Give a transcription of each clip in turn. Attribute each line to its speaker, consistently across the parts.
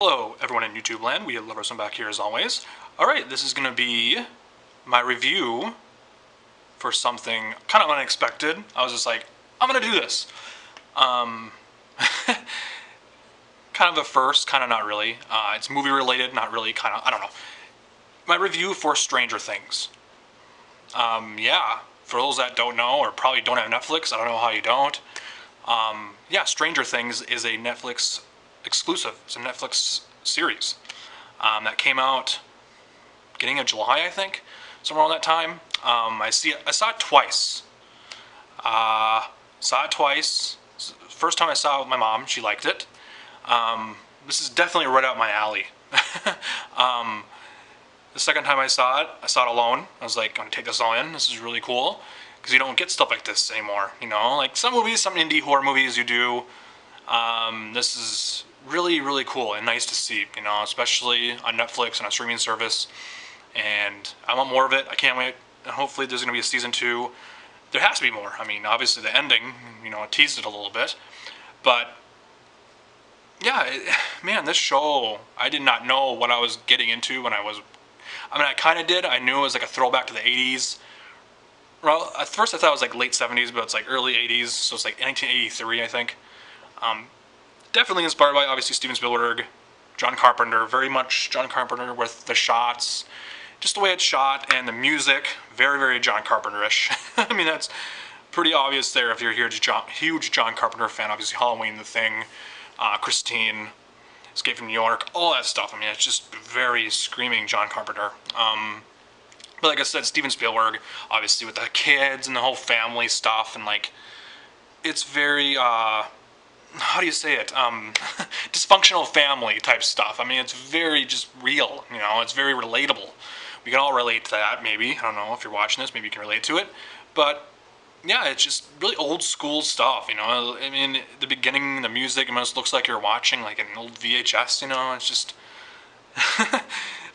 Speaker 1: Hello everyone in YouTube land, we have Loverson back here as always. Alright, this is going to be my review for something kind of unexpected. I was just like, I'm going to do this. Kind of a first, kind of not really. It's movie related, not really, kind of, I don't know. My review for Stranger Things. Yeah, for those that don't know or probably don't have Netflix, I don't know how you don't. Yeah, Stranger Things is a Netflix exclusive. It's a Netflix series that came out beginning of July, I think, somewhere around that time. I saw it twice. First time I saw it with my mom, she liked it. This is definitely right up my alley. The second time I saw it alone. I was like, I'm gonna take this all in. This is really cool because you don't get stuff like this anymore. You know, like some movies, some indie horror movies, you do. This is really, really cool and nice to see, you know, especially on Netflix and a streaming service. And I want more of it. I can't wait. And hopefully there's going to be a season 2. There has to be more. I mean, obviously the ending, you know, it teased it a little bit. But, yeah, man, this show, I did not know what I was getting into when I kind of did. I knew it was like a throwback to the 80s. Well, at first I thought it was like late 70s, but it's like early 80s, so it's like 1983, I think. Definitely inspired by, obviously, Steven Spielberg, John Carpenter, very much John Carpenter with the shots, just the way it's shot, and the music, very, very John Carpenter-ish. I mean, that's pretty obvious there if you're a huge John Carpenter fan. Obviously, Halloween, The Thing, Christine, Escape from New York, all that stuff. I mean, it's just very screaming John Carpenter. But like I said, Steven Spielberg, obviously, with the kids and the whole family stuff, and like, it's very, how do you say it? Dysfunctional family type stuff. I mean, it's very just real, you know, it's very relatable. We can all relate to that, maybe. I don't know if you're watching this, maybe you can relate to it. But, yeah, it's just really old school stuff, you know. I mean, the beginning, the music, it almost looks like you're watching like an old VHS, you know. It's just,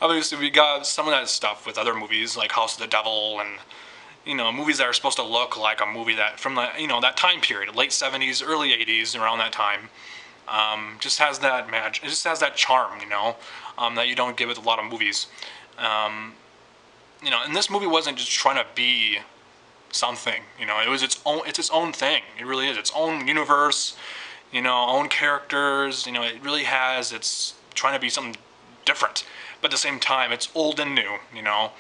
Speaker 1: obviously we got some of that stuff with other movies like House of the Devil and, you know, movies that are supposed to look like a movie that from the, you know, that time period, late 70s, early 80s, around that time. Just has that magic. It just has that charm, you know, that you don't get with a lot of movies. You know, and this movie wasn't just trying to be something. You know, it was its own. It's its own thing. It really is its own universe. You know, own characters. You know, it really has. It's trying to be something different, but at the same time, it's old and new. You know.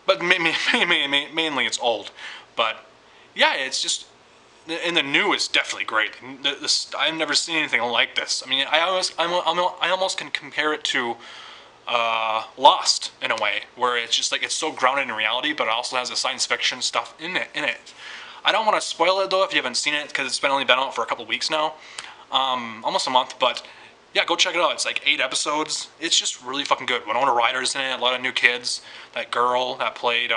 Speaker 1: But mainly it's old. But yeah, it's just, and the new is definitely great. I've never seen anything like this. I mean, I almost can compare it to Lost in a way, where it's just like it's so grounded in reality, but it also has the science fiction stuff in it. I don't want to spoil it though if you haven't seen it because it's only been out for a couple weeks now, almost a month, but. Yeah, go check it out. It's like 8 episodes. It's just really fucking good. Winona Ryder's in it. A lot of new kids. That girl that played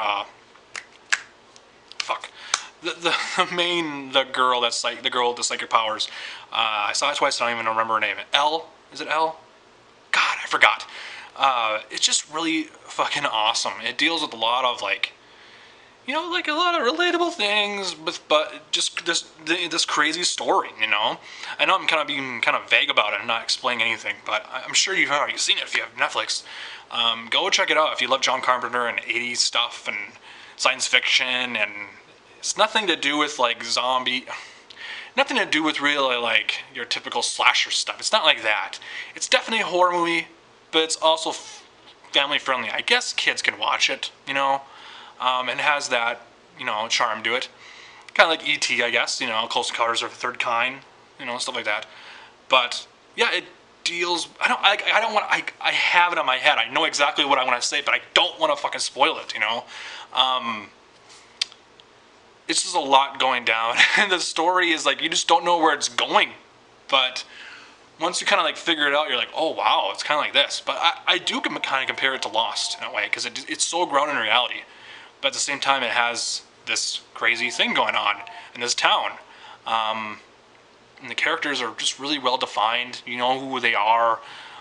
Speaker 1: the girl that's like the girl with the psychic powers. I saw it twice. I don't even remember her name. Elle? Is it Elle? God, I forgot. It's just really fucking awesome. It deals with a lot of like, you know, like a lot of relatable things, but just this crazy story, you know. I know I'm kind of being kind of vague about it and not explaining anything, but I'm sure you've already seen it if you have Netflix. Go check it out if you love John Carpenter and 80s stuff and science fiction, and it's nothing to do with like nothing to do with really like your typical slasher stuff. It's not like that. It's definitely a horror movie, but it's also family friendly. I guess kids can watch it, you know. And has that, you know, charm to it. Kind of like E.T., I guess, you know, Close Encounters of the Third Kind, you know, stuff like that. But, yeah, it deals, I have it on my head. I know exactly what I want to say, but I don't want to fucking spoil it, you know. It's just a lot going down. And the story is like, you just don't know where it's going. But once you kind of like figure it out, you're like, oh wow, it's kind of like this. But I do kind of compare it to Lost in a way, because it's so grounded in reality. But at the same time, it has this crazy thing going on in this town. And the characters are just really well defined. You know who they are.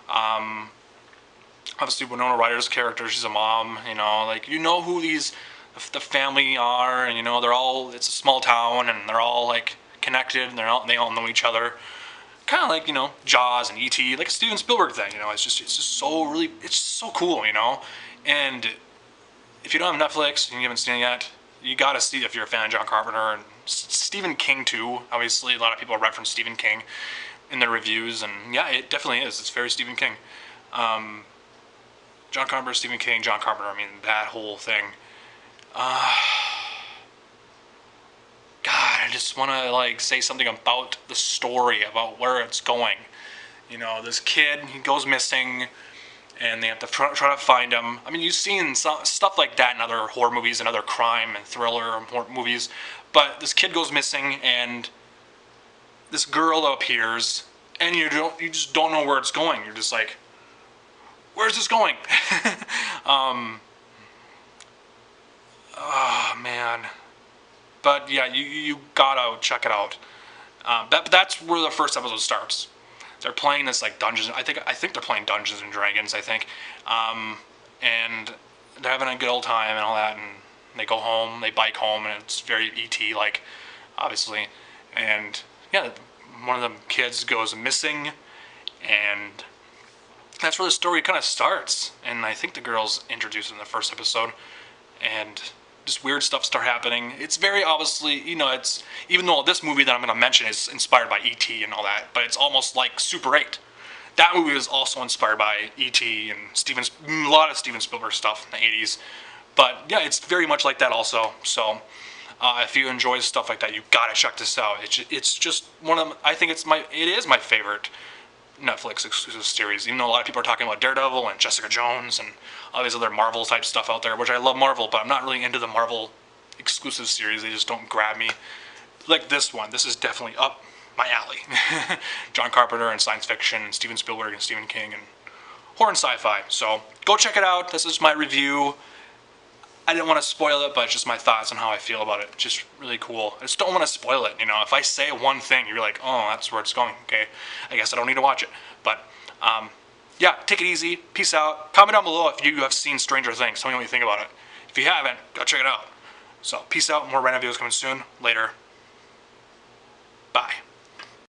Speaker 1: Obviously, Winona Ryder's character, she's a mom. You know, like you know who the family are, and you know it's a small town, and they're all like connected, and they all know each other. kind of like, you know, Jaws and E.T., like a Steven Spielberg thing, you know. It's just so really, it's just so cool, you know. And if you don't have Netflix and you haven't seen it yet, you gotta see it if you're a fan of John Carpenter and Stephen King too. Obviously, a lot of people reference Stephen King in their reviews, and yeah, it definitely is. It's very Stephen King. John Carpenter, Stephen King, John Carpenter. I mean, that whole thing. God, I just want to like say something about the story, about where it's going. You know, this kid, he goes missing, and they have to try to find him. I mean, you've seen stuff like that in other horror movies and other crime and thriller movies, but this kid goes missing, and this girl appears, and you just don't know where it's going. You're just like, where's this going? Oh man. But yeah, you gotta check it out. That's where the first episode starts. They're playing this like Dungeons. I think they're playing Dungeons and Dragons. I think, and they're having a good old time and all that. And they go home. They bike home, and it's very ET like, obviously. And yeah, one of the kids goes missing, and that's where the story kind of starts. And I think the girl's introduced in the first episode, and just weird stuff start happening. It's very obviously, you know, it's, even though this movie that I'm going to mention is inspired by E.T. and all that, but it's almost like Super 8. That movie was also inspired by E.T. and a lot of Steven Spielberg stuff in the 80s. But yeah, it's very much like that also. So if you enjoy stuff like that, you gotta check this out. It's just one of them. I think it is my favorite Netflix exclusive series, even though a lot of people are talking about Daredevil and Jessica Jones and all these other Marvel type stuff out there, which I love Marvel, but I'm not really into the Marvel exclusive series. They just don't grab me like this one. This is definitely up my alley. John Carpenter and science fiction, and Steven Spielberg and Stephen King and horror and sci-fi. So go check it out. This is my review. I didn't want to spoil it, but it's just my thoughts on how I feel about it. Just really cool. I just don't want to spoil it. You know, if I say one thing, you're like, oh, that's where it's going. Okay, I guess I don't need to watch it. But yeah, take it easy. Peace out. Comment down below if you have seen Stranger Things. Tell me what you think about it. If you haven't, go check it out. So peace out. More random videos coming soon. Later. Bye.